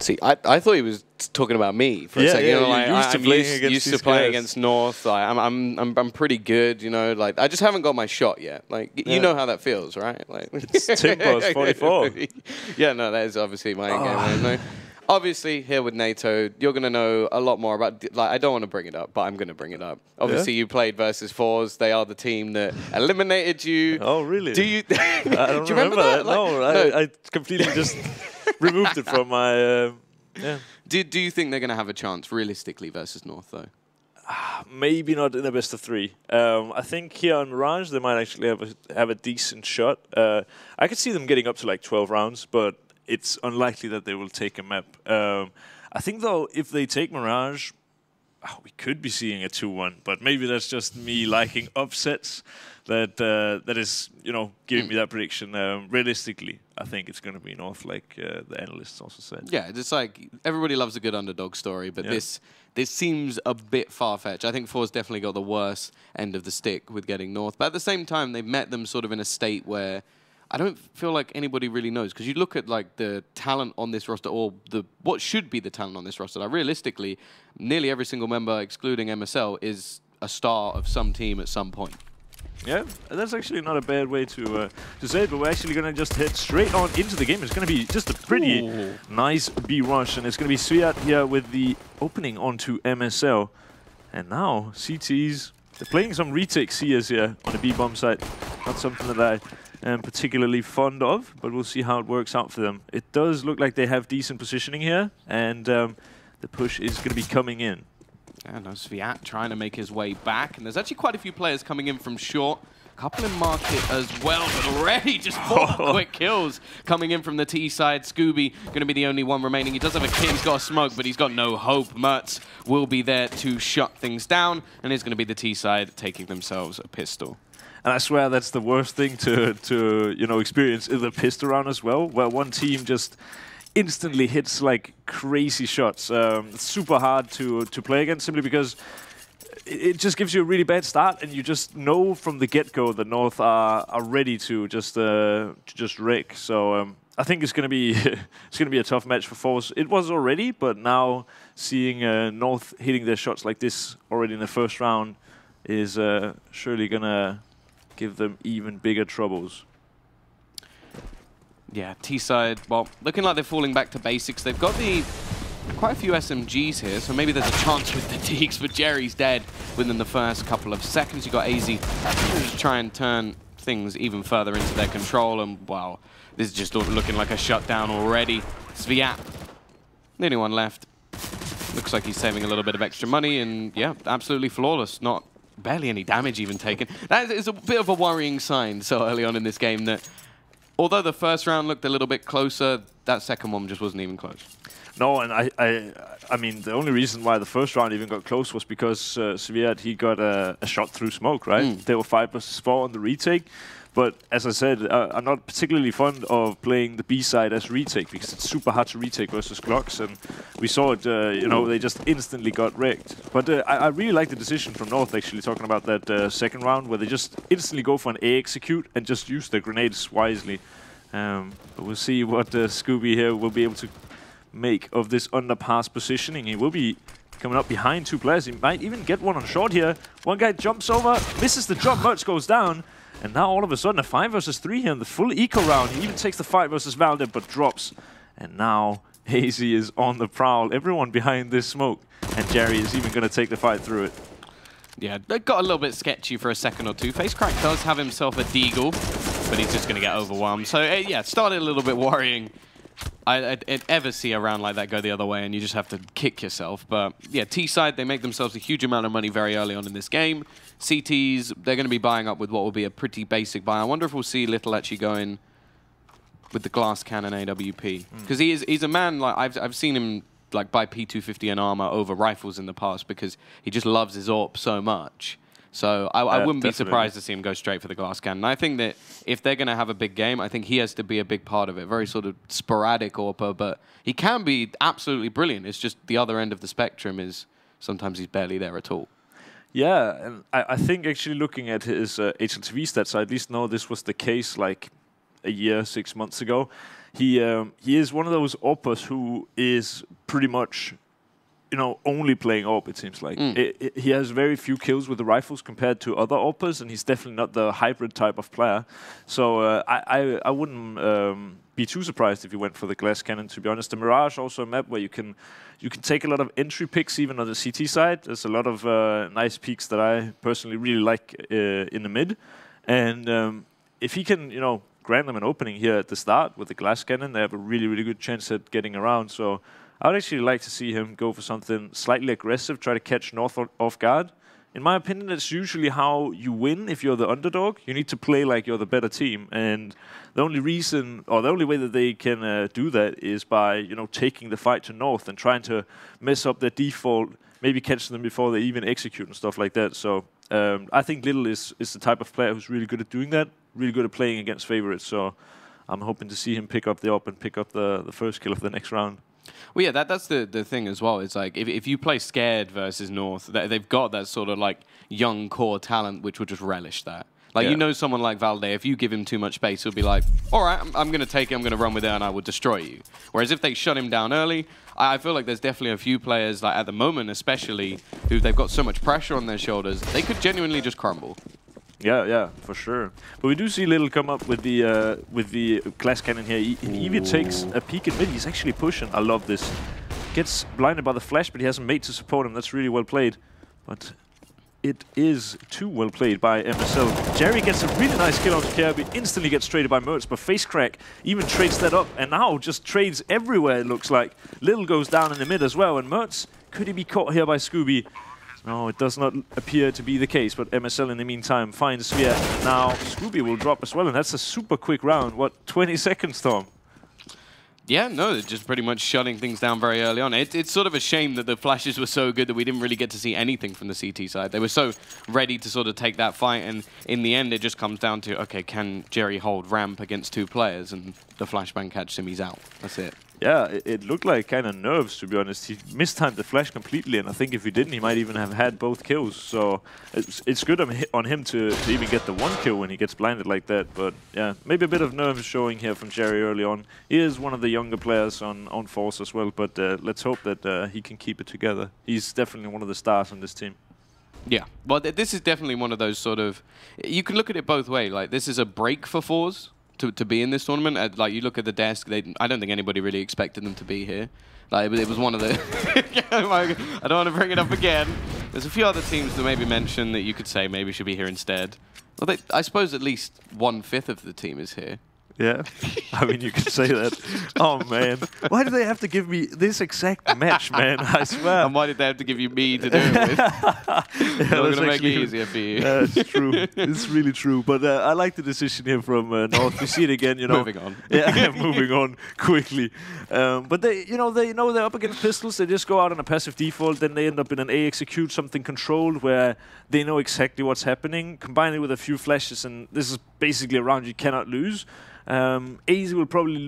See, I thought he was talking about me for a second. Yeah, You know, like, I'm used to playing against North. Like, I'm pretty good. You know, like I just haven't got my shot yet. Like you know how that feels, right? Like it's Timbo's 44. Yeah, no, that is obviously my game. No. Obviously, here with NATO, you're going to know a lot more about... Like, I don't want to bring it up, but I'm going to bring it up. Obviously, you played versus forZe. They are the team that eliminated you. Oh, really? Do you... I don't remember that. Like, no, I completely just removed it from my... Do you think they're going to have a chance, realistically, versus North, though? Maybe not in a best of 3. I think here on Mirage, they might actually have a decent shot. I could see them getting up to like 12 rounds, but... it's unlikely that they will take a map. I think, though, if they take Mirage, we could be seeing a 2-1. But maybe that's just me liking upsets that is, giving me that prediction. Realistically, I think it's going to be North, like the analysts also said. Yeah, it's like everybody loves a good underdog story, but this seems a bit far-fetched. I think forZe definitely got the worst end of the stick with getting North. But at the same time, they've met them sort of in a state where I don't feel like anybody really knows, because you look at like the talent on this roster, or what should be the talent on this roster. Like, realistically, nearly every single member, excluding MSL, is a star of some team at some point. Yeah, that's actually not a bad way to say it, but we're actually going to just head straight on into the game. It's going to be just a pretty nice B rush, and it's going to be Sviat here with the opening onto MSL. And now CTs, they're playing some retake CS here on the B bomb side. Not something that I am particularly fond of, but we'll see how it works out for them. It does look like they have decent positioning here, and the push is going to be coming in. Yeah, no, Sviat trying to make his way back, and there's actually quite a few players coming in from short. A couple in market as well, but already just 4 quick kills coming in from the T side. Scooby going to be the only one remaining. He does have a kit, he's got a smoke, but he's got no hope. Mertz will be there to shut things down, and it's going to be the T side taking themselves a pistol. And I swear that's the worst thing to experience in the pistol round as well, where one team just instantly hits like crazy shots. It's super hard to play against, simply because it just gives you a really bad start, and you just know from the get-go that North are ready to just wreck. So I think it's gonna be a tough match for forZe. It was already, but now seeing North hitting their shots like this already in the first round is surely gonna give them even bigger troubles. Yeah, T-side, well, looking like they're falling back to basics. They've got quite a few SMGs here, so maybe there's a chance with the Deeks, but Jerry's dead within the first couple of seconds. You got AZ just try and turn things even further into their control, and wow, this is just looking like a shutdown already. Sviat, the only one left. Looks like he's saving a little bit of extra money, and yeah, absolutely flawless. Barely any damage even taken. That is a bit of a worrying sign so early on in this game, that although the first round looked a little bit closer, that second one just wasn't even close. No, and I mean, the only reason why the first round even got close was because Sviat, he got a shot through smoke, right? They were 5 versus 4 on the retake. But as I said, I'm not particularly fond of playing the B side as retake, because it's super hard to retake versus Glocks, and we saw it, they just instantly got wrecked. But I really like the decision from North, actually, talking about that second round, where they just instantly go for an A execute and just use their grenades wisely. But we'll see what Scooby here will be able to make of this underpass positioning. He will be coming up behind 2 players. He might even get one on short here. One guy jumps over, misses the jump, Mertz goes down. And now all of a sudden a 5 versus 3 here in the full eco round. He even takes the fight versus Valde, but drops. And now AZ is on the prowl. Everyone behind this smoke. And Jerry is even going to take the fight through it. Yeah, it got a little bit sketchy for a second or two. FaceCrack does have himself a deagle, but he's just going to get overwhelmed. So yeah, it started a little bit worrying. I'd ever see a round like that go the other way, and you just have to kick yourself. But yeah, T-side, they make themselves a huge amount of money very early on in this game. CTs, they're going to be buying up with what will be a pretty basic buy. I wonder if we'll see Little actually go in with the glass cannon AWP. Because he's a man, like I've seen him like buy P250 and armor over rifles in the past, because he just loves his AWP so much. So I wouldn't be surprised to see him go straight for the glass cannon. I think that if they're going to have a big game, I think he has to be a big part of it. Very sort of sporadic AWPer, but he can be absolutely brilliant. It's just the other end of the spectrum is sometimes he's barely there at all. Yeah, and I think actually looking at his HLTV stats, I at least know this was the case like a year, 6 months ago. he is one of those Oppers who is pretty much, only playing AWP, it seems like. He has very few kills with the rifles compared to other Oppers, and he's definitely not the hybrid type of player. So I wouldn't be too surprised if you went for the glass cannon, to be honest. The Mirage also a map where you can take a lot of entry picks even on the CT side. There's a lot of nice peaks that I personally really like in the mid. And if he can, grant them an opening here at the start with the glass cannon, they have a really, really good chance at getting around. So I would actually like to see him go for something slightly aggressive, try to catch North off guard. In my opinion, that's usually how you win if you're the underdog. You need to play like you're the better team. And the only reason, or the only way that they can do that is by, taking the fight to North and trying to mess up their default, maybe catch them before they even execute and stuff like that. So I think Little is the type of player who's really good at doing that, really good at playing against favorites. So I'm hoping to see him pick up the AWP and pick up the first kill of the next round. Well, yeah, that's the thing as well. It's like if you play Scared versus North, they've got that sort of like young core talent which will just relish that. Like, someone like Valde, if you give him too much space, he'll be like, all right, I'm going to take it, I'm going to run with it, and I will destroy you. Whereas if they shut him down early, I feel like there's definitely a few players, like at the moment especially, who they've got so much pressure on their shoulders, they could genuinely just crumble. Yeah, for sure. But we do see Little come up with the glass cannon here. He even takes a peek at mid. He's actually pushing. I love this. Gets blinded by the flash, but he has a mate to support him. That's really well played. But it is too well played by MSL. Jerry gets a really nice kill on Kirby, instantly gets traded by mertz, but Face Crack even trades that up, and now just trades everywhere, it looks like. Little goes down in the mid as well, and mertz, could he be caught here by Scooby? No, it does not appear to be the case, but MSL in the meantime finds Sphere. Now Scooby will drop as well, and that's a super quick round. What, 20 seconds, Tom? Yeah, no, they're just pretty much shutting things down very early on. It's sort of a shame that the flashes were so good that we didn't really get to see anything from the CT side. They were so ready to sort of take that fight, and in the end it just comes down to, okay, can Jerry hold ramp against two players? And the flashbang catches him, he's out. That's it. Yeah, it looked like kind of nerves, to be honest. He mistimed the flash completely, and I think if he didn't, he might even have had both kills. So it's good on him to even get the one kill when he gets blinded like that. But yeah, maybe a bit of nerves showing here from Jerry early on. He is one of the younger players on forZe as well, but let's hope that he can keep it together. He's definitely one of the stars on this team. Yeah, well, this is definitely one of those sort of... You can look at it both ways. Like, this is a break for forZe to be in this tournament. Like, you look at the desk, I don't think anybody really expected them to be here. Like, it was one of the... I don't want to bring it up again. There's a few other teams that maybe mentioned that you could say maybe should be here instead. Well, I suppose at least 1/5 of the team is here. Yeah, I mean, you could say that. Oh, man. Why do they have to give me this exact match, man? I swear. And why did they have to give you me to do it with? We're going to make it easier for you. It's true. It's really true. But I like the decision here from North. We see it again, Moving on. Yeah, moving on quickly. But they know they're up against pistols. They just go out on a passive default. Then they end up in an A execute, something controlled, where they know exactly what's happening. Combine it with a few flashes, and this is basically a round you cannot lose. AZ will probably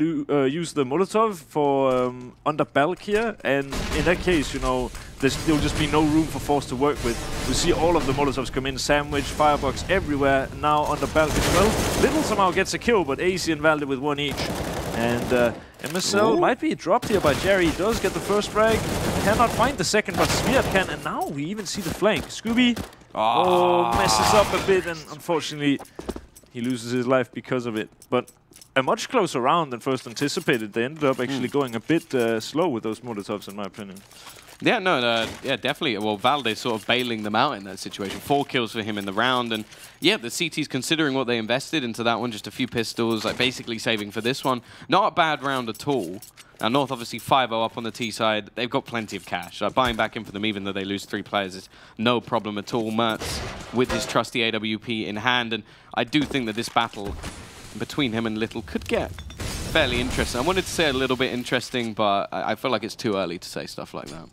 use the Molotov for under Balk here, and in that case, there'll just be no room for forZe to work with. We see all of the Molotovs come in, sandwich, firebox everywhere, now under Balk as well. Little somehow gets a kill, but AZ and Valde with one each. And MSL might be dropped here by Jerry. He does get the first frag, cannot find the second, but Smear can, and now we even see the flank. Scooby messes up a bit, and unfortunately he loses his life because of it. But a much closer round than first anticipated. They ended up actually going a bit slow with those Molotovs, in my opinion. Yeah, no, yeah, definitely. Well, Valde sort of bailing them out in that situation. 4 kills for him in the round, and yeah, the CT's considering what they invested into that one, just a few pistols, like basically saving for this one. Not a bad round at all. Now, North obviously 5-0 up on the T side. They've got plenty of cash. Buying back in for them, even though they lose 3 players, is no problem at all. mertz with his trusty AWP in hand, and I do think that this battle between him and Little could get fairly interesting. I wanted to say a little bit interesting, but I feel like it's too early to say stuff like that.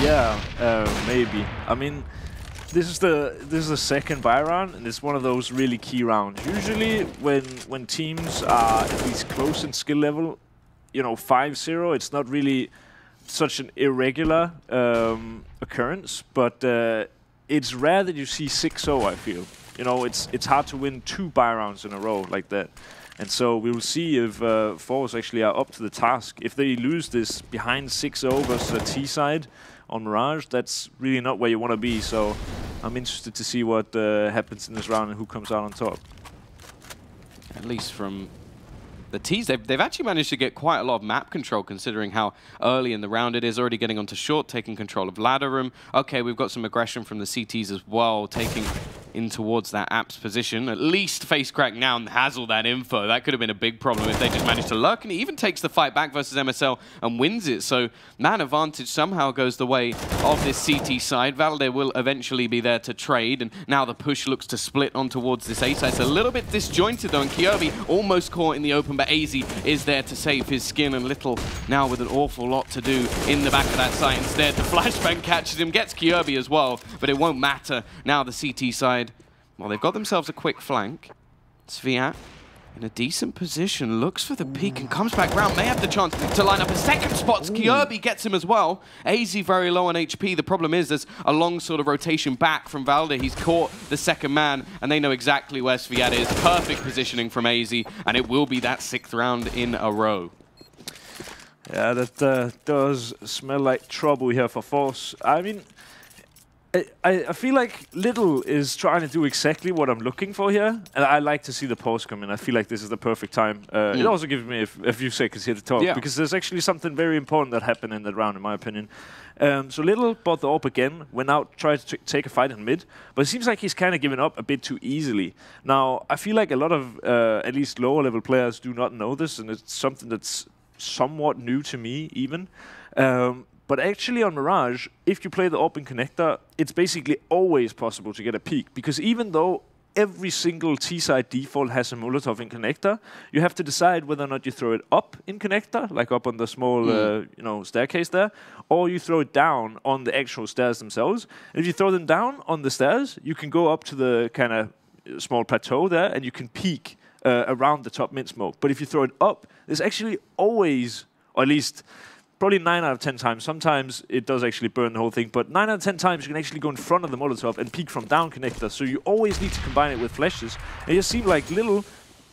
Yeah, maybe. I mean, this is the second buy round, and it's one of those really key rounds. Usually, when teams are at least close in skill level, 5-0, it's not really such an irregular occurrence, but it's rare that you see 6-0, I feel. It's hard to win 2 buy rounds in a row like that. And so we will see if forZe actually are up to the task. If they lose this behind 6-0 versus a T side on Mirage, that's really not where you want to be. So I'm interested to see what happens in this round and who comes out on top. At least from the T's, they've actually managed to get quite a lot of map control, considering how early in the round it is. Already getting onto short, taking control of ladder room. Okay, we've got some aggression from the CTs as well, taking in towards that apps position. At least FaceCrack now has all that info. That could have been a big problem if they just managed to lurk, and he even takes the fight back versus MSL and wins it. So man advantage somehow goes the way of this CT side. Valde will eventually be there to trade, and now the push looks to split on towards this A side. It's a little bit disjointed though, and Kyobi almost caught in the open, but AZ is there to save his skin, and Little now with an awful lot to do in the back of that site. Instead, the flashbang catches him, gets Kyobi as well, but it won't matter. Now the CT side, well, they've got themselves a quick flank. sviat in a decent position, looks for the peak and comes back round. May have the chance to line up a second spot. Kyobi gets him as well. AZ very low on HP. The problem is there's a long sort of rotation back from Valde. He's caught the second man, and they know exactly where sviat is. Perfect positioning from AZ, and it will be that 6th round in a row. Yeah, that does smell like trouble here for forZe. I mean, I feel like Little is trying to do exactly what I'm looking for here, and I like to see the pause come in. I feel like this is the perfect time. It also gives me a few seconds here to talk, because there's actually something very important that happened in that round, in my opinion. So Little bought the AWP again, went out, tried to take a fight in mid, but it seems like he's kind of given up a bit too easily. Now, I feel like a lot of at least lower level players do not know this, and it's something that's somewhat new to me even. But actually on Mirage, if you play the open connector, it's basically always possible to get a peek, because even though every single T-side default has a Molotov in connector, you have to decide whether or not you throw it up in connector, like up on the small staircase there, or you throw it down on the actual stairs themselves. And if you throw them down on the stairs, you can go up to the kind of small plateau there, and you can peek around the top mid smoke. But if you throw it up, there's actually always, or at least probably 9 out of 10 times. Sometimes it does actually burn the whole thing, but 9 out of 10 times you can actually go in front of the Molotov and peek from down connector. So you always need to combine it with flashes. And it just seemed like Little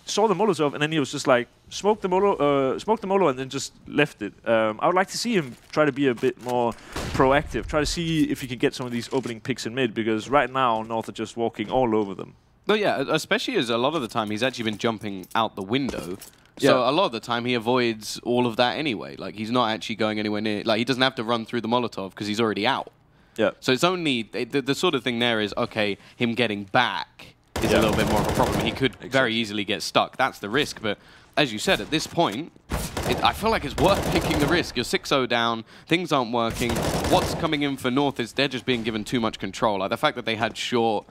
saw the Molotov, and then he was just like, smoked the Molo, and then just left it. I would like to see him try to be a bit more proactive, try to see if he can get some of these opening picks in mid, because right now North are just walking all over them. Well, yeah, especially as a lot of the time he's actually been jumping out the window. So a lot of the time he avoids all of that anyway. Like, he's not actually going anywhere near. Like, he doesn't have to run through the Molotov because he's already out. Yeah. So it's only the sort of thing there is, okay, him getting back is a little bit more of a problem. He could very easily get stuck. That's the risk. But as you said, at this point, I feel like it's worth taking the risk. You're 6-0 down. Things aren't working. What's coming in for North is they're just being given too much control. Like, the fact that they had short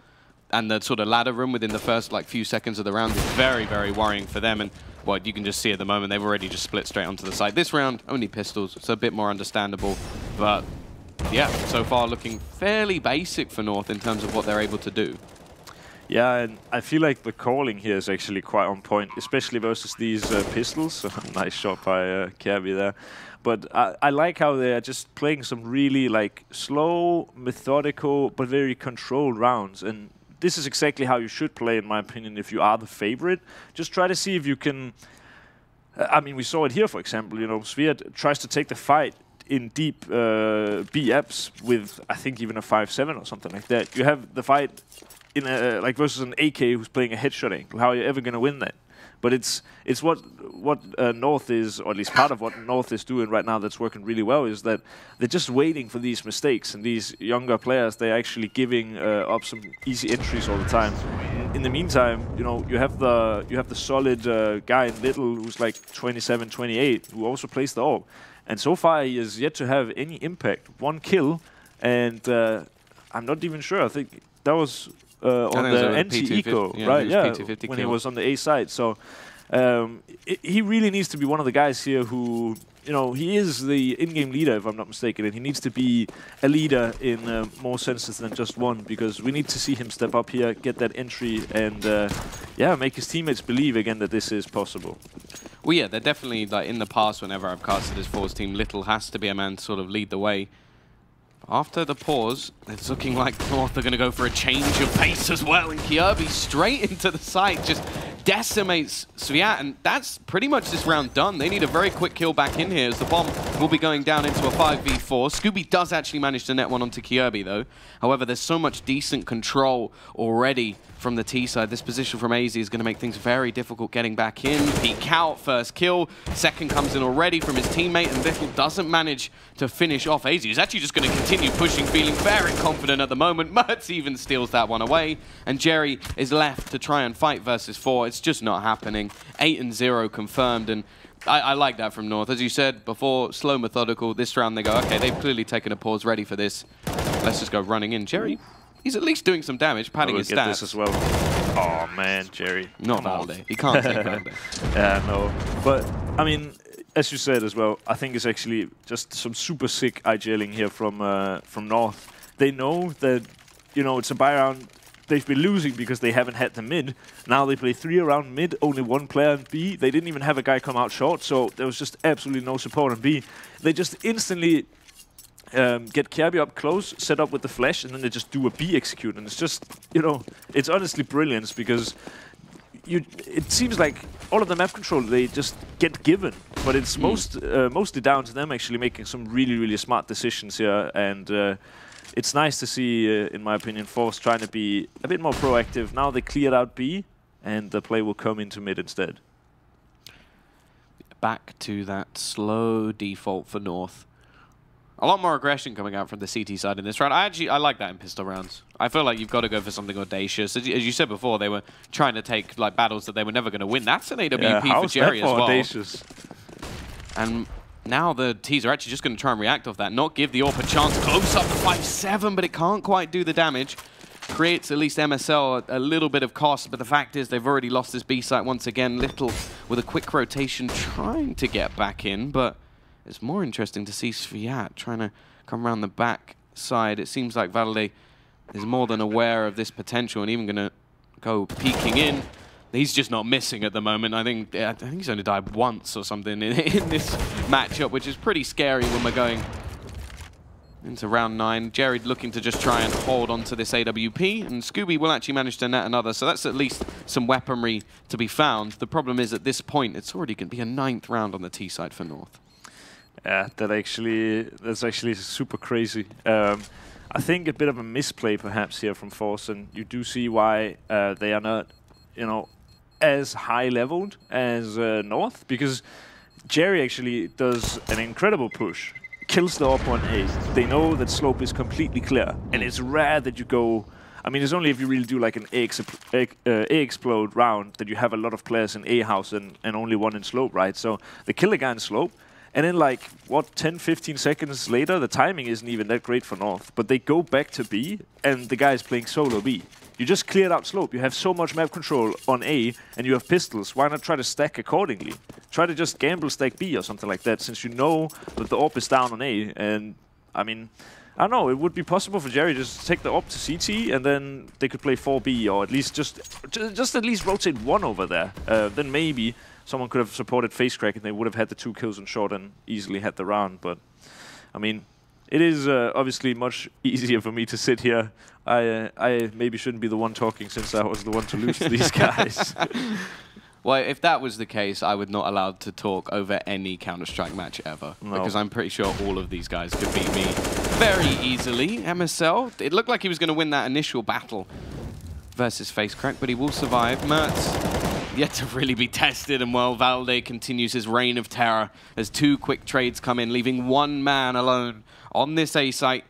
and the sort of ladder room within the first few seconds of the round is very, very worrying for them. And well, you can just see at the moment they've already just split straight onto the side. This round, only pistols, so a bit more understandable. But yeah, so far looking fairly basic for North in terms of what they're able to do. Yeah, and I feel like the calling here is actually quite on point, especially versus these pistols. Nice shot by Kyobi there. But I like how they're just playing some really slow, methodical, but very controlled rounds. And this is exactly how you should play, in my opinion, if you are the favorite. Just try to see if you can... I mean, we saw it here, for example. You know, sviat tries to take the fight in deep B apps with, I think, even a 5-7 or something like that. You have the fight in a, versus an AK who's playing a headshot angle. How are you ever going to win that? But it's what North is, or at least part of what North is doing right now that's working really well, is that they're just waiting for these mistakes, and these younger players, they're actually giving up some easy entries all the time. In the meantime, you know, you have the solid guy in Little who's like 27, 28, who also plays the AWP, and so far he has yet to have any impact. 1 kill, and I'm not even sure. I think that was on the anti-eco, right? Yeah, when he was on the A side. So he really needs to be one of the guys here who, you know, he is the in-game leader, if I'm not mistaken, and he needs to be a leader in more senses than just one, because we need to see him step up here, get that entry, and yeah, make his teammates believe again that this is possible. Well, yeah, they're definitely, in the past, whenever I've casted this forZe team, Little has to be a man to sort of lead the way. After the pause, it's looking like North are going to go for a change of pace as well, and Kyobi straight into the site, just decimates Sviat, and that's pretty much this round done. They need a very quick kill back in here as the bomb will be going down into a 5v4. Scooby does actually manage to net one onto Kirby, though. However, there's so much decent control already from the T side. This position from AZ is going to make things very difficult getting back in. Peek out, first kill. Second comes in already from his teammate, and Little doesn't manage to finish off AZ. He's actually just going to continue pushing, feeling very confident at the moment. Mertz even steals that one away, and Jerry is left to try and fight versus 4. It's just not happening. 8-0 confirmed, and I like that from North. As you said before, slow, methodical. This round they go, okay, they've clearly taken a pause, ready for this. Let's just go running in. Jerry, he's at least doing some damage, padding his stats. This as well. Oh man, Jerry. Not Valde. He can't take Valde. Yeah, no. But, I mean, as you said as well, I think it's actually just some super sick IGLing here from North. They know that, you know, it's a buy round. They've been losing because they haven't had the mid. Now they play 3 around mid, only 1 player in B. They didn't even have a guy come out short, so there was just absolutely no support in B. They just instantly get Kirby up close, set up with the flash, and then they just do a B execute. And it's just, you know, it's honestly brilliance because it seems like all of the map control they just get given, but it's mostly down to them actually making some really, really smart decisions here. And it's nice to see, in my opinion, forZe trying to be a bit more proactive. Now they cleared out B, and the play will come into mid instead. Back to that slow default for North. A lot more aggression coming out from the CT side in this round. I like that in pistol rounds. I feel like you've got to go for something audacious. As you said before, they were trying to take like battles that they were never going to win. That's an AWP for Jerry as well. Audacious? And now the T's are actually just going to try and react off that, not give the AWP a chance. Close up to 5-7, but it can't quite do the damage. Creates at least MSL a little bit of cost, but the fact is they've already lost this B site once again. Little with a quick rotation trying to get back in, but it's more interesting to see Sviat trying to come around the back side. It seems like Valde is more than aware of this potential and even going to go peeking in. He's just not missing at the moment. I think he's only died once or something in this matchup, which is pretty scary when we're going into round 9. Jerry looking to just try and hold on to this AWP, and Scooby will actually manage to net another, so that's at least some weaponry to be found. The problem is at this point, it's already going to be a 9th round on the T side for North. Yeah, that's actually super crazy. I think a bit of a misplay perhaps here from forZe, and you do see why they are not, you know, as high leveled as North, because Jerry actually does an incredible push, kills the AWP on A. They know that slope is completely clear, and it's rare that you go. I mean, it's only if you really do like an A explode round that you have a lot of players in A house and only one in slope, right? So they kill a guy in slope. And then, like, what, 10, 15 seconds later, the timing isn't even that great for North. But they go back to B, and the guy is playing solo B. You just cleared out slope. You have so much map control on A, and you have pistols. Why not try to stack accordingly? Try to just gamble stack B or something like that, since you know that the AWP is down on A. And, I mean, I don't know. It would be possible for Jerry just to take the AWP to CT, and then they could play 4B, or at least just at least rotate one over there. Then maybe someone could have supported FaceCrack and they would have had the 2 kills on short and easily had the round. But, I mean, it is obviously much easier for me to sit here. I maybe shouldn't be the one talking since I was the one to lose to these guys. Well, if that was the case, I would not allowed to talk over any Counter-Strike match ever. No. Because I'm pretty sure all of these guys could beat me very easily. MSL, it looked like he was going to win that initial battle versus FaceCrack, but he will survive. Mertz yet to really be tested, and well, Valde continues his reign of terror as 2 quick trades come in, leaving 1 man alone on this A site.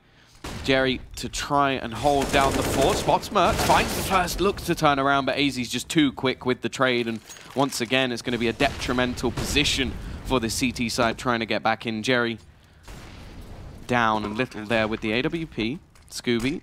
Jerry to try and hold down the 4 spots. Mertz finds the first, looks to turn around, but AZ's just too quick with the trade, and once again, it's going to be a detrimental position for the CT side trying to get back in. Jerry down, and Little there with the AWP. Scooby,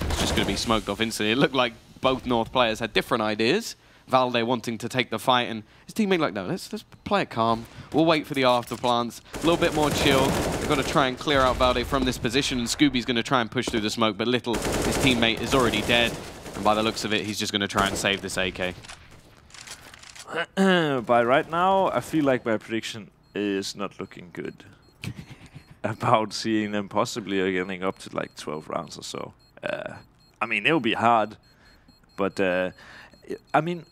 it's just going to be smoked off instantly. It looked like both North players had different ideas. Valde wanting to take the fight, and his teammate like, no, let's play it calm. We'll wait for the after plants. A little bit more chill. They've got to try and clear out Valde from this position, and Scooby's going to try and push through the smoke, but Little, his teammate, is already dead. And by the looks of it, he's just going to try and save this AK. By right now, I feel like my prediction is not looking good. About seeing them possibly getting up to like 12 rounds or so. I mean, it'll be hard, but I mean,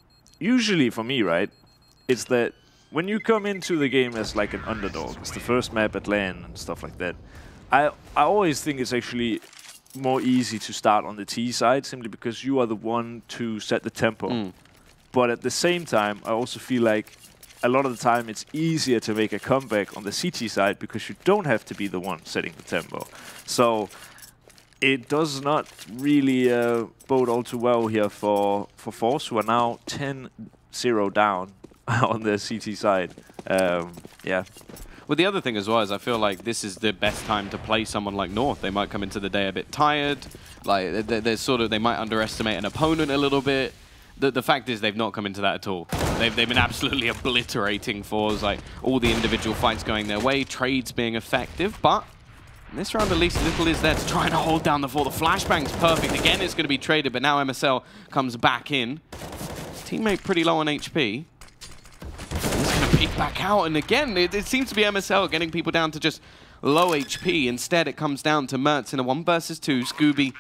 usually for me, right, it's that when you come into the game as like an underdog, it's the first map at LAN and stuff like that, I always think it's actually more easy to start on the T side simply because you are the one to set the tempo. But at the same time, I also feel like a lot of the time it's easier to make a comeback on the CT side because you don't have to be the one setting the tempo. So it does not really bode all too well here for forZe, who are now 10-0 down on the CT side. Yeah. Well, the other thing as well is I feel like this is the best time to play someone like North. They might come into the day a bit tired. Like they might underestimate an opponent a little bit. The fact is they've not come into that at all. They've been absolutely obliterating forZe, like all the individual fights going their way, trades being effective, but in this round at least Little is there to try and hold down the fort. The flashbang's perfect. Again, it's going to be traded, but now MSL comes back in. Teammate pretty low on HP. He's going to peek back out, and again, it seems to be MSL getting people down to just low HP. Instead, it comes down to Mertz in a 1 versus 2. Scooby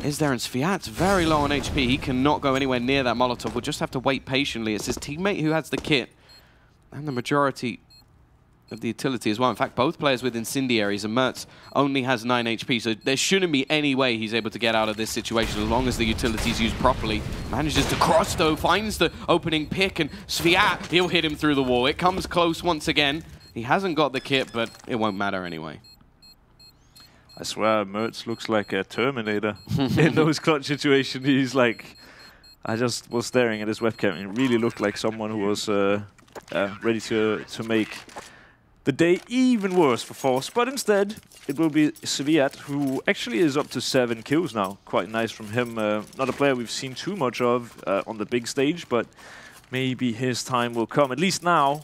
is there, and sviat's very low on HP. He cannot go anywhere near that Molotov. We'll just have to wait patiently. It's his teammate who has the kit, and the majority of the utility as well. In fact, both players with incendiaries, and Mertz only has 9 HP, so there shouldn't be any way he's able to get out of this situation as long as the utility's used properly. Manages to cross, though, finds the opening pick, and sviat, he'll hit him through the wall. It comes close once again. He hasn't got the kit, but it won't matter anyway. I swear, Mertz looks like a Terminator in those clutch situations. He's like, I just was staring at his webcam. He really looked like someone who was ready to make the day even worse for forZe. But instead, it will be sviat, who actually is up to 7 kills now. Quite nice from him. Not a player we've seen too much of on the big stage, but maybe his time will come. At least now,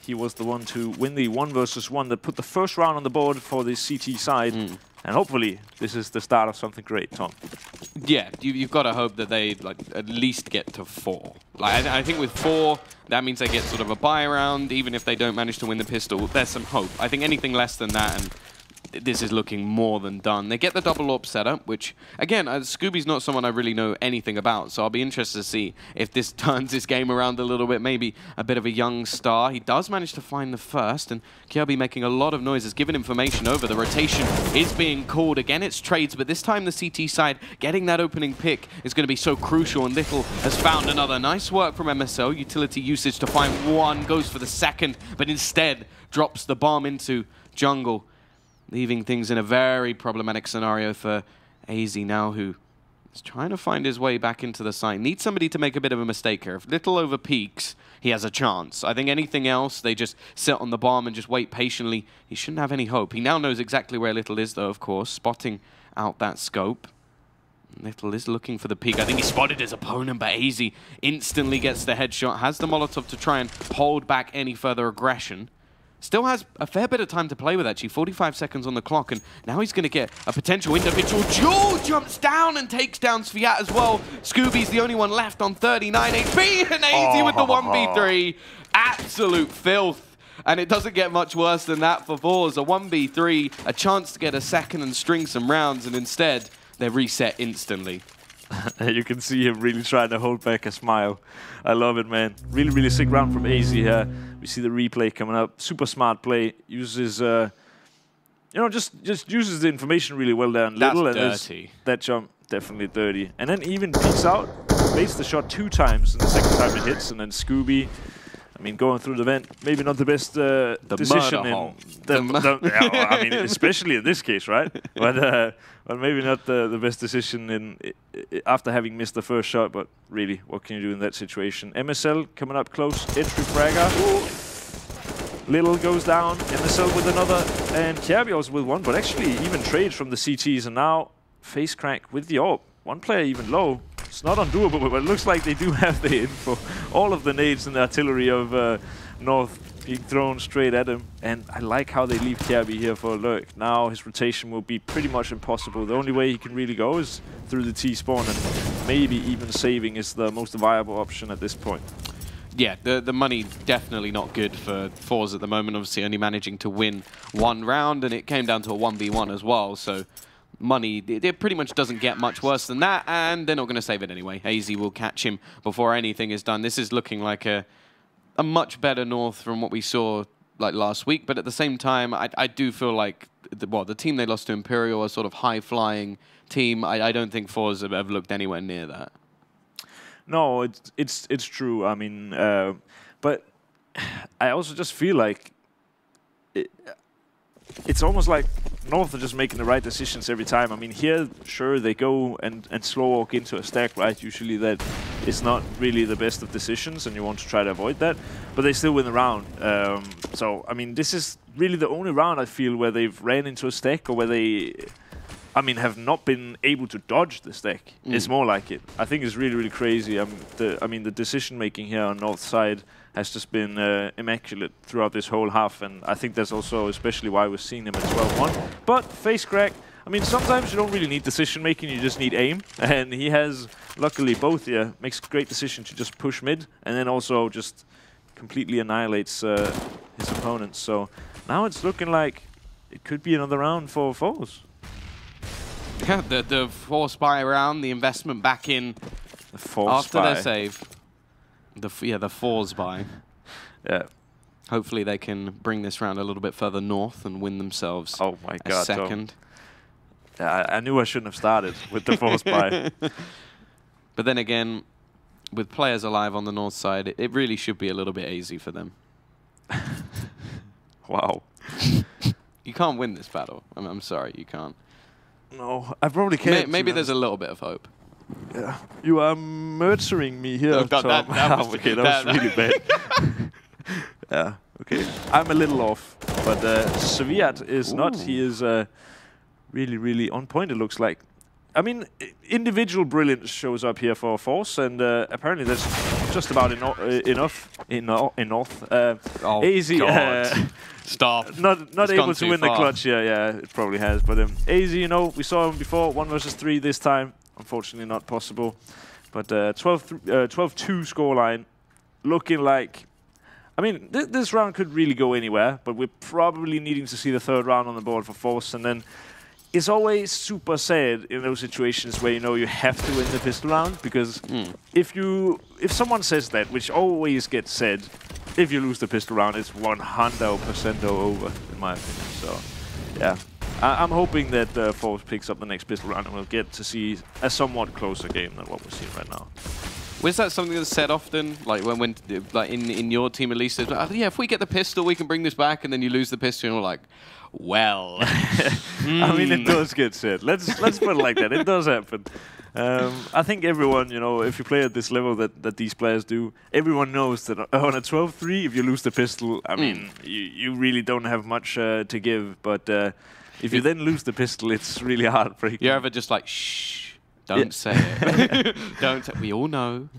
he was the one to win the 1 versus 1 that put the first round on the board for the CT side. And hopefully, this is the start of something great, Tom. Yeah, you've got to hope that they like at least get to 4. Like I think with 4, that means they get sort of a buy round. Even if they don't manage to win the pistol, there's some hope. I think anything less than that, and this is looking more than done. They get the double AWP setup, which, again, Scooby's not someone I really know anything about, so I'll be interested to see if this turns his game around a little bit, maybe a bit of a young star. He does manage to find the first, and Kirby making a lot of noise, has given information over. The rotation is being called. Again, it's trades, but this time the CT side getting that opening pick is going to be so crucial, and Little has found another. Nice work from MSL. Utility usage to find 1, goes for the second, but instead drops the bomb into jungle, leaving things in a very problematic scenario for AZ now, who is trying to find his way back into the site. Needs somebody to make a bit of a mistake here. If Little over peaks, he has a chance. I think anything else, they just sit on the bomb and just wait patiently. He shouldn't have any hope. He now knows exactly where Little is, though, of course, spotting out that scope. Little is looking for the peak. I think he spotted his opponent, but AZ instantly gets the headshot, has the Molotov to try and hold back any further aggression. Still has a fair bit of time to play with, actually. 45 seconds on the clock, and now he's going to get a potential individual duel. Jumps down and takes down sviat as well. Scooby's the only one left on 39 HP, and AZ with the 1v3. Absolute filth. And it doesn't get much worse than that for forZe. A 1v3, a chance to get a second and string some rounds, and instead, they're reset instantly. You can see him really trying to hold back a smile. I love it, man. Really, really sick round from AZ here. We see the replay coming up. Super smart play. Uses, you know, just uses the information really well there. And That's Little, dirty. And that jump, definitely dirty. And then even peeks out, baits the shot 2 times, and the second time it hits. And then Scooby, I mean, going through the vent, maybe not the best decision. I mean, especially in this case, right? But maybe not the best decision after having missed the first shot. But really, what can you do in that situation? MSL coming up close, entry fragger. Little goes down, MSL with another, and Kirby also with 1. But actually, even trades from the CTs, and now face crack with the AWP. 1 player even low. It's not undoable, but it looks like they do have the info. All of the nades and the artillery of North being thrown straight at him. And I like how they leave Kirby here for a lurk. Now his rotation will be pretty much impossible. The only way he can really go is through the T-spawn, and maybe even saving is the most viable option at this point. Yeah, the money definitely not good for forZe at the moment. Obviously only managing to win 1 round, and it came down to a 1v1 as well. So money. It pretty much doesn't get much worse than that, and they're not going to save it anyway. AZ will catch him before anything is done. This is looking like a much better North from what we saw like last week, but at the same time, I do feel like the team they lost to Imperial, a sort of high-flying team. I don't think forZe have looked anywhere near that. No, it's true. I mean, but I also just feel like it's almost like North are just making the right decisions every time. I mean, here, sure, they go and slow walk into a stack, right? Usually that is not really the best of decisions, and you want to try to avoid that. But they still win the round. So, I mean, this is really the only round, I feel, where they've ran into a stack or where they, I mean, have not been able to dodge the stack. It's more like it. I think it's really, really crazy. I mean, the decision-making here on North side has just been immaculate throughout this whole half, and I think that's also especially why we're seeing them at 12-1. But face crack, I mean, sometimes you don't really need decision-making, you just need aim, and he has, luckily, both here. Makes a great decision to just push mid, and then also just completely annihilates his opponents. So now it's looking like it could be another round for forZe. Yeah, the force buy round, the investment back in after their save. The force buy. Yeah. Hopefully they can bring this round a little bit further north and win themselves a second. Yeah, I knew I shouldn't have started with the force buy. But then again, with players alive on the north side, it really should be a little bit easy for them. Wow. You can't win this battle. I'm sorry, you can't. No, I probably can't. Maybe there's a little bit of hope. Yeah. You are murdering me here. Oh, God, that was, okay, that was really bad. Yeah, okay. I'm a little off, but forZe is not. He is really, really on point, it looks like. I mean, individual brilliance shows up here for forZe, and apparently that's just about enough in North. AZ, stop. Not able to win the clutch here. Yeah, it probably has. But AZ, you know, we saw him before, 1 versus 3 this time. Unfortunately, not possible. But 12-2 scoreline, looking like. I mean, this round could really go anywhere, but we're probably needing to see the third round on the board for forZe, and then. It's always super sad in those situations where you know you have to win the pistol round, because if someone says that, which always gets said, if you lose the pistol round, it's 100% over, in my opinion. So, yeah, I'm hoping that forZe picks up the next pistol round and we'll get to see a somewhat closer game than what we're seeing right now. Was that something that's said often, like when like in your team at least? Like, yeah, if we get the pistol, we can bring this back, and then you lose the pistol, and we're like, well. I mean, it does get said. Let's put it like that. It does happen. I think everyone, you know, if you play at this level that these players do, everyone knows that on a 12-3, if you lose the pistol, I mean, you really don't have much to give. But if you then lose the pistol, it's really heartbreaking. You're ever just like, shh. Don't say it. Don't. We all know.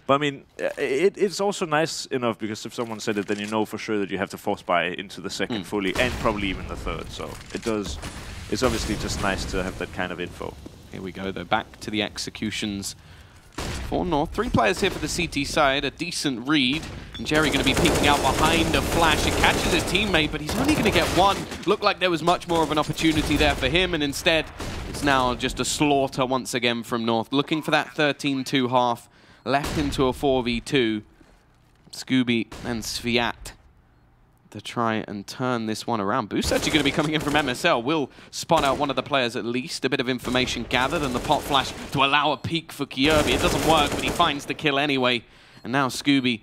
But I mean, it's also nice enough because if someone said it, then you know for sure that you have to force buy into the second fully, and probably even the third. So it does. It's obviously just nice to have that kind of info. Here we go, though. Back to the executions for North. 3 players here for the CT side. A decent read. And Jerry going to be peeking out behind a flash. It catches his teammate, but he's only going to get 1. Looked like there was much more of an opportunity there for him, and instead, it's now just a slaughter once again from North. Looking for that 13-2 half. Left into a 4v2. Scooby and forZe to try and turn this one around. Boost actually going to be coming in from MSL. Will spot out one of the players at least. A bit of information gathered, and the pot flash to allow a peek for kjaerbye. It doesn't work, but he finds the kill anyway. And now Scooby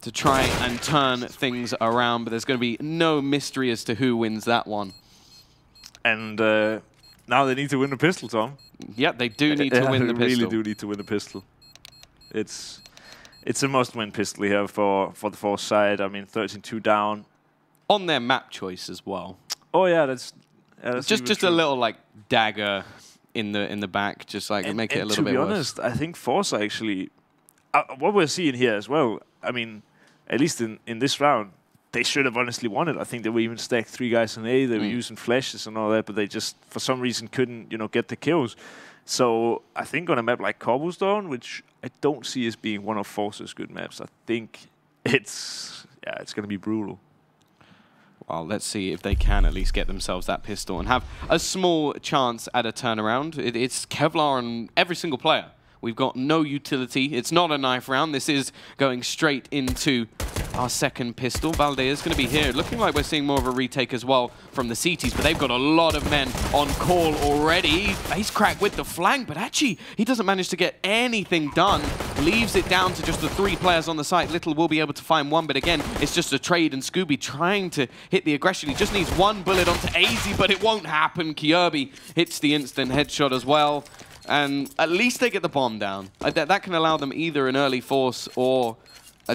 to try and turn things around, but there's going to be no mystery as to who wins that one. And now they need to win the pistol, Tom. Yep, they do need to win the pistol. They really do need to win the pistol. It's a must-win pistol here for the forZe side. I mean, 13-2 down. On their map choice as well. Oh yeah, that's just a little like dagger in the back, just like make it a little bit worse. To be honest, I think forZe actually, what we're seeing here as well. I mean, at least in this round, they should have honestly won it. I think they were even stacked 3 guys in A. They were using flashes and all that, but they just for some reason couldn't get the kills. So I think on a map like Cobblestone, which I don't see as being one of forZe's good maps, I think it's going to be brutal. Well, let's see if they can at least get themselves that pistol and have a small chance at a turnaround. It's Kevlar on every single player. We've got no utility. It's not a knife round. This is going straight into our second pistol. Valde is going to be here. Looking like we're seeing more of a retake as well from the CTs, but they've got a lot of men on call already. Face crack with the flank, but actually he doesn't manage to get anything done. Leaves it down to just the 3 players on the site. Little will be able to find one, but again, it's just a trade, and Scooby trying to hit the aggression. He just needs 1 bullet onto AZ, but it won't happen. Kyobi hits the instant headshot as well. And at least they get the bomb down. That can allow them either an early force or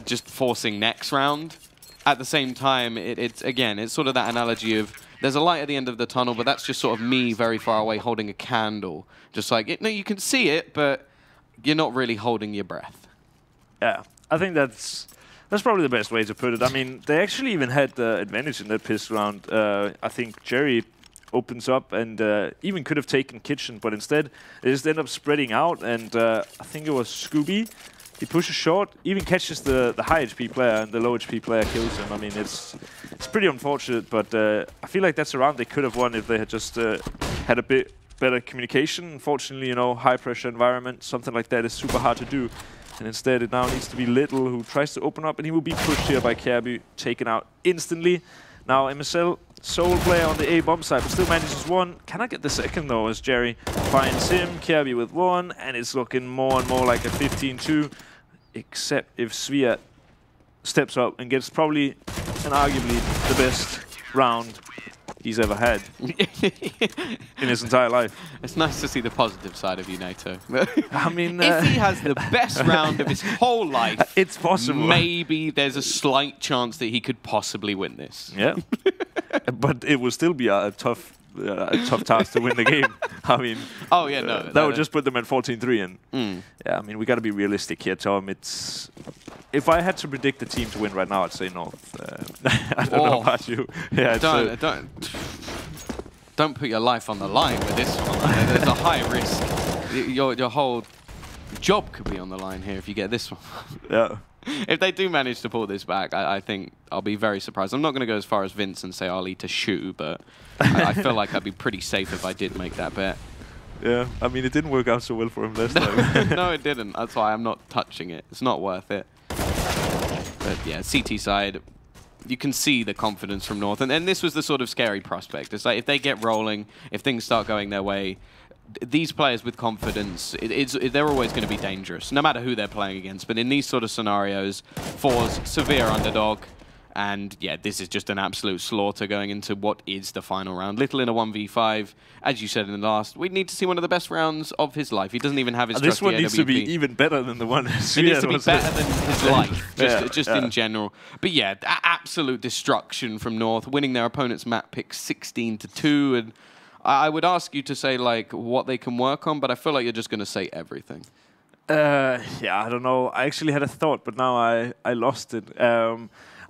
just forcing next round. At the same time, it's sort of that analogy of there's a light at the end of the tunnel, but that's just sort of me very far away holding a candle. Just like, no, you can see it, but you're not really holding your breath. Yeah, I think that's probably the best way to put it. I mean, they actually even had the advantage in that pistol round. I think Jerry opens up and even could have taken Kitchen, but instead they just end up spreading out, and I think it was Scooby. He pushes short, even catches the high HP player, and the low HP player kills him. I mean, it's pretty unfortunate, but I feel like that's a round they could have won if they had just had a bit better communication. Unfortunately, you know, high pressure environment, something like that is super hard to do. And instead it now needs to be Little who tries to open up, and he will be pushed here by Kjaerbye, taken out instantly. Now MSL, sole player on the A bomb side, but still manages 1. Cannot get the second though, as Jerry finds him. Kjaerbye with 1, and it's looking more and more like a 15-2, except if Sviat steps up and gets probably and arguably the best round he's ever had in his entire life. It's nice to see the positive side of you, Nato. I mean, if he has the best round of his whole life, it's possible. Maybe there's a slight chance that he could possibly win this. Yeah, but it will still be a tough task to win the game. I mean, oh yeah, no, that would just put them at 14-3, and yeah, I mean, we got to be realistic here, Tom. If I had to predict the team to win right now, I'd say North. I don't know about you. Yeah, don't put your life on the line with this one. There's a high risk. Your whole job could be on the line here if you get this one. Yeah. If they do manage to pull this back, I think I'll be very surprised. I'm not going to go as far as Vince and say I'll eat a shoe, but I feel like I'd be pretty safe if I did make that bet. Yeah, I mean, it didn't work out so well for him last time. No, it didn't. That's why I'm not touching it. It's not worth it. But yeah, CT side, you can see the confidence from North. And this was the sort of scary prospect. It's like if they get rolling, if things start going their way, these players with confidence, they're always going to be dangerous, no matter who they're playing against. But in these sort of scenarios, forZe, severe underdog. And yeah, this is just an absolute slaughter going into what is the final round. Little in a 1v5. As you said in the last, we need to see one of the best rounds of his life. He doesn't even have his This one needs AWP. to be even better than the one. It needs to be better than his life, just in general. But yeah, absolute destruction from North, winning their opponent's map pick 16-2. And I would ask you to say like what they can work on, but I feel like you're just going to say everything. Yeah, I don't know. I actually had a thought, but now I lost it.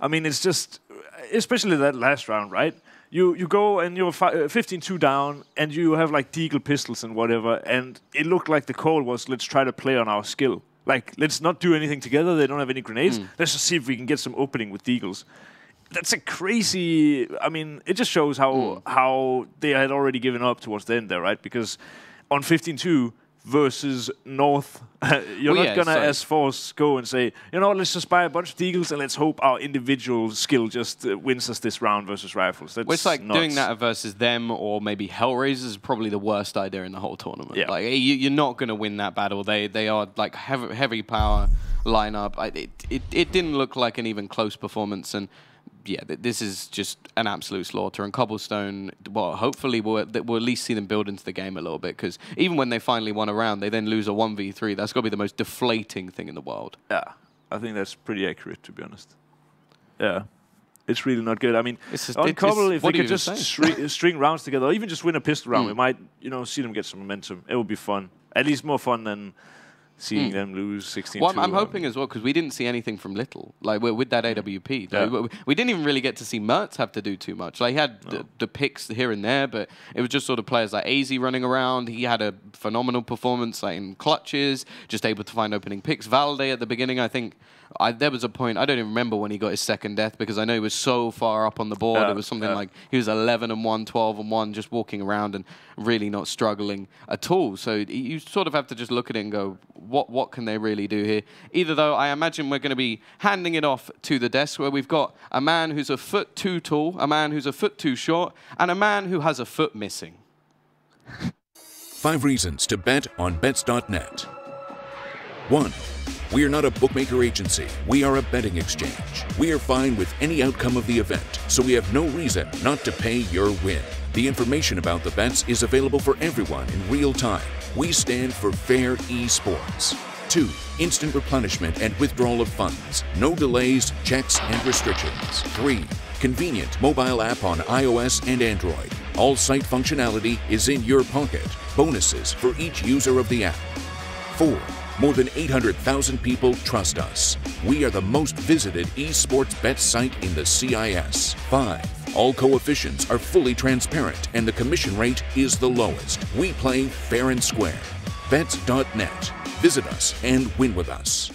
I mean, it's just, especially that last round, right? You go and you're 15-2 down, and you have like deagle pistols and whatever, and it looked like the call was, let's try to play on our skill. Like, let's not do anything together. They don't have any grenades. Let's just see if we can get some opening with deagles. That's a crazy. I mean, it just shows how they had already given up towards the end there, right? Because on 15-2 versus North, you're not gonna, as forZe, go and say, you know, let's just buy a bunch of deagles and let's hope our individual skill just wins us this round versus rifles. That's it's like nuts. doing that versus them or maybe Hellraisers is probably the worst idea in the whole tournament. Yeah. Like you're not gonna win that battle. They are like heavy power lineup. It didn't look like an even close performance, and yeah, this is just an absolute slaughter. And Cobblestone, well, hopefully we'll at least see them build into the game a little bit, because even when they finally won a round, they then lose a 1v3. That's got to be the most deflating thing in the world. Yeah, I think that's pretty accurate, to be honest. Yeah, it's really not good. I mean, on Cobble, if they could just string rounds together, or even just win a pistol round, we might, see them get some momentum. It would be fun. At least more fun than seeing them lose 16-2. Well, I'm hoping as well, because we didn't see anything from Little, like with that AWP. Yeah. We didn't even really get to see Mertz have to do too much. Like he had the picks here and there, but it was just sort of players like AZ running around. He had a phenomenal performance, like in clutches, just able to find opening picks. Valde at the beginning, I think there was a point, I don't even remember when he got his second death because I know he was so far up on the board. It was something like he was 11-1, 12-1, just walking around and really not struggling at all. So you sort of have to just look at it and go, what can they really do here? Either though, I imagine we're going to be handing it off to the desk where we've got a man who's a foot too tall, a man who's a foot too short, and a man who has a foot missing. 5 reasons to bet on bets.net. 1. We are not a bookmaker agency. We are a betting exchange. We are fine with any outcome of the event, so we have no reason not to pay your win. The information about the bets is available for everyone in real time. We stand for fair esports. 2. Instant replenishment and withdrawal of funds. No delays, checks, and restrictions. 3. Convenient mobile app on iOS and Android. All site functionality is in your pocket. Bonuses for each user of the app. 4. More than 800,000 people trust us. We are the most visited esports bet site in the CIS. 5. All coefficients are fully transparent and the commission rate is the lowest. We play fair and square. Bets.net. Visit us and win with us.